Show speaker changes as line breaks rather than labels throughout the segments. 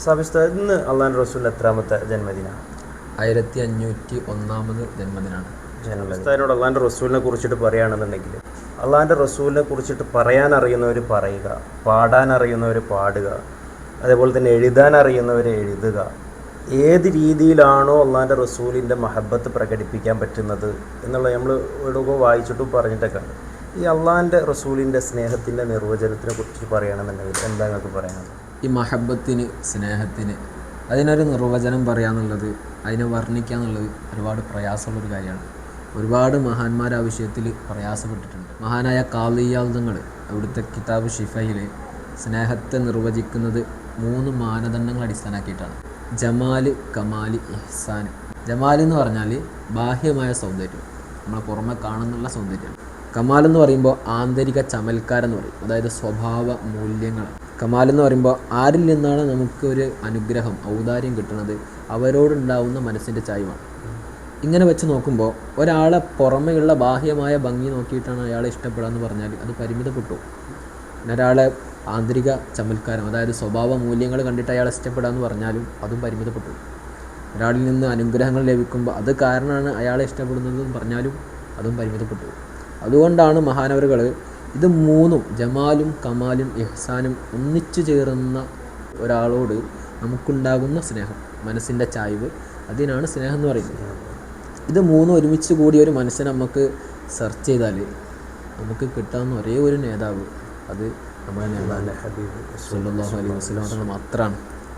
ഇന്ന് അള്ളാഹുവിൻ്റെ റസൂലിൻ്റെ എത്രാമത്തെ ജന്മദിനമാണ്?
1501 ജന്മദിനമാണ്.
ജന്മദിനോട് അള്ളാഹുവിൻ്റെ റസൂലിനെ കുറിച്ചിട്ട് പറയുകയാണെന്നുണ്ടെങ്കിൽ, അള്ളാഹുവിൻ്റെ റസൂലിനെ കുറിച്ചിട്ട് പറയാൻ അറിയുന്നവർ പറയുക, പാടാൻ അറിയുന്നവർ പാടുക, അതേപോലെ തന്നെ എഴുതാൻ അറിയുന്നവർ എഴുതുക. ഏത് രീതിയിലാണോ അള്ളാഹുവിൻ്റെ റസൂലിൻ്റെ മഹബത്ത് പ്രകടിപ്പിക്കാൻ പറ്റുന്നത് എന്നുള്ളത് നമ്മൾ എവിടെയൊക്കെ വായിച്ചിട്ടും പറഞ്ഞിട്ടൊക്കെ ഉണ്ട്. ഈ അള്ളാഹുവിൻ്റെ റസൂലിൻ്റെ സ്നേഹത്തിൻ്റെ നിർവചനത്തിനെ കുറിച്ച് പറയുകയാണെന്നുണ്ടെങ്കിൽ എന്താ നിങ്ങൾക്ക് പറയാനുള്ളത്?
ഈ മഹബത്തിന്, സ്നേഹത്തിന് അതിനൊരു നിർവചനം പറയാന്നുള്ളത്, അതിനെ വർണ്ണിക്കുക എന്നുള്ളത് ഒരുപാട് പ്രയാസമുള്ളൊരു കാര്യമാണ്. ഒരുപാട് മഹാന്മാർ ആ വിഷയത്തിൽ പ്രയാസപ്പെട്ടിട്ടുണ്ട്. മഹാനായ ഖാദി ഇയാദ് തങ്ങൾ അവിടുത്തെ കിതാബ് ഷിഫയിൽ സ്നേഹത്തെ നിർവചിക്കുന്നത് 3 മാനദണ്ഡങ്ങൾ അടിസ്ഥാനമാക്കിയിട്ടാണ്. ജമാല്, കമാല്, ഇഹ്സാൻ. ജമാൽ എന്ന് പറഞ്ഞാൽ ബാഹ്യമായ സൗന്ദര്യം, നമ്മളെ പുറമെ കാണുന്നുള്ള സൗന്ദര്യം. കമാൽ എന്ന് പറയുമ്പോൾ ആന്തരിക ചമൽക്കാരെന്ന് പറയും, അതായത് സ്വഭാവ മൂല്യങ്ങൾ. കമാൽ എന്ന് പറയുമ്പോൾ ആരിൽ നിന്നാണ് നമുക്കൊരു അനുഗ്രഹം, ഔദാര്യം കിട്ടുന്നത്, അവരോടുണ്ടാവുന്ന മനസ്സിൻ്റെ ചായ്വാണ്. ഇങ്ങനെ വെച്ച് നോക്കുമ്പോൾ ഒരാളെ പുറമെയുള്ള ബാഹ്യമായ ഭംഗി നോക്കിയിട്ടാണ് അയാളെ ഇഷ്ടപ്പെടാമെന്ന് പറഞ്ഞാൽ അത് പരിമിതപ്പെട്ടു. പിന്നെ ഒരാളെ ആന്തരിക ചമൽക്കാരം, അതായത് സ്വഭാവ മൂല്യങ്ങൾ കണ്ടിട്ട് അയാളെ ഇഷ്ടപ്പെടാമെന്ന് പറഞ്ഞാലും അതും പരിമിതപ്പെട്ടു. ഒരാളിൽ നിന്ന് അനുഗ്രഹങ്ങൾ ലഭിക്കുമ്പോൾ അത് കാരണമാണ് അയാളെ ഇഷ്ടപ്പെടുന്നതെന്ന് പറഞ്ഞാലും അതും പരിമിതപ്പെട്ടു. അതുകൊണ്ടാണ് മഹാനവറുകൾ ഇത് 3 ജമാലും കമാലും ഇഹ്സാനും ഒന്നിച്ചു ചേർന്ന ഒരാളോട് നമുക്കുണ്ടാകുന്ന സ്നേഹം, മനസ്സിൻ്റെ ചായ്വ്, അതിനാണ് സ്നേഹം എന്ന് പറയുന്നത്. ഇത് 3 ഒരുമിച്ച് കൂടിയ ഒരു മനുഷ്യനെ നമുക്ക് സെർച്ച് ചെയ്താൽ നമുക്ക് കിട്ടാവുന്ന ഒരേ ഒരു നേതാവ് അത് നമ്മുടെ നേതാവ് ഹബീബ് സല്ലല്ലാഹു അലൈഹി വസല്ലം തങ്ങൾ മാത്രമാണ്.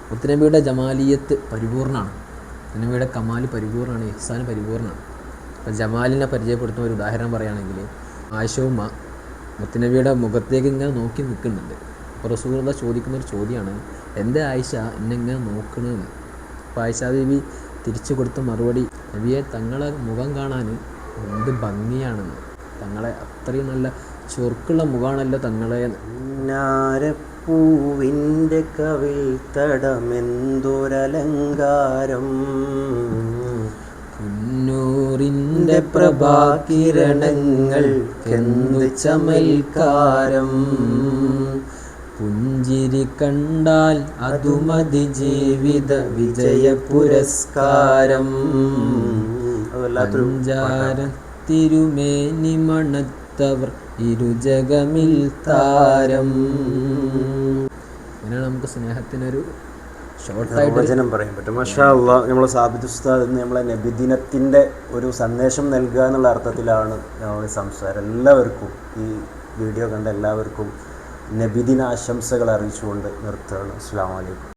മുത്തുനബിയുടെ ജമാലിയത്ത് പരിപൂർണ്ണമാണ്, മുത്തുനബിയുടെ കമാൽ പരിപൂർണ്ണമാണ്, ഇഹ്സാൻ പരിപൂർണ്ണമാണ്. അപ്പോൾ ജമാലിനെ പരിചയപ്പെടുത്തുന്ന ഒരു ഉദാഹരണം പറയുകയാണെങ്കിൽ, ആയിഷ ഉമ്മ മുത്തുനബിയുടെ മുഖത്തേക്ക് ഇങ്ങനെ നോക്കി നിൽക്കുന്നുണ്ട്. അപ്പോൾ റസൂലുള്ളാഹി ചോദിക്കുന്നൊരു ചോദ്യമാണ്, എൻ്റെ ആയിഷ എന്നെങ്ങനെ നോക്കണമെന്ന്. അപ്പോൾ ആയിഷ ബീവി തിരിച്ചു കൊടുത്ത മറുപടി, നബിയെ തങ്ങളെ മുഖം കാണാൻ എന്ത് ഭംഗിയാണെന്ന്, തങ്ങളെ അത്രയും നല്ല ചൊറുക്കുള്ള മുഖമാണല്ലോ തങ്ങളെ.
പൂവിൻ്റെ കവിൾ തടമെന്തൊരലങ്കാരം,
പുന്നൂറിൻ്റെ പ്രഭാകിരണങ്ങൾ എന്തു ചമൽക്കാരം, പുഞ്ചിരി കണ്ടാൽ അതുമതി ജീവിത വിജയ പുരസ്കാരം, തിരുമേനി മണത്തവർ ഇരുജഗമിൽ താരം. അങ്ങനെയാണ് നമുക്ക് സ്നേഹത്തിനൊരു
വചനം പറയാൻ പറ്റും. മാഷാ അല്ലാഹ്. നമ്മൾ സാബിത് ഉസ്താദ് ഇന്ന് നമ്മളെ നബിദിനത്തിൻ്റെ ഒരു സന്ദേശം നൽകുക എന്നുള്ള അർത്ഥത്തിലാണ് ഞങ്ങളുടെ സംസാരം. എല്ലാവർക്കും, ഈ വീഡിയോ കണ്ട എല്ലാവർക്കും നബിദിന ആശംസകൾ അറിയിച്ചുകൊണ്ട് നിർത്തുകയാണ്. അസ്സലാമു അലൈക്കും.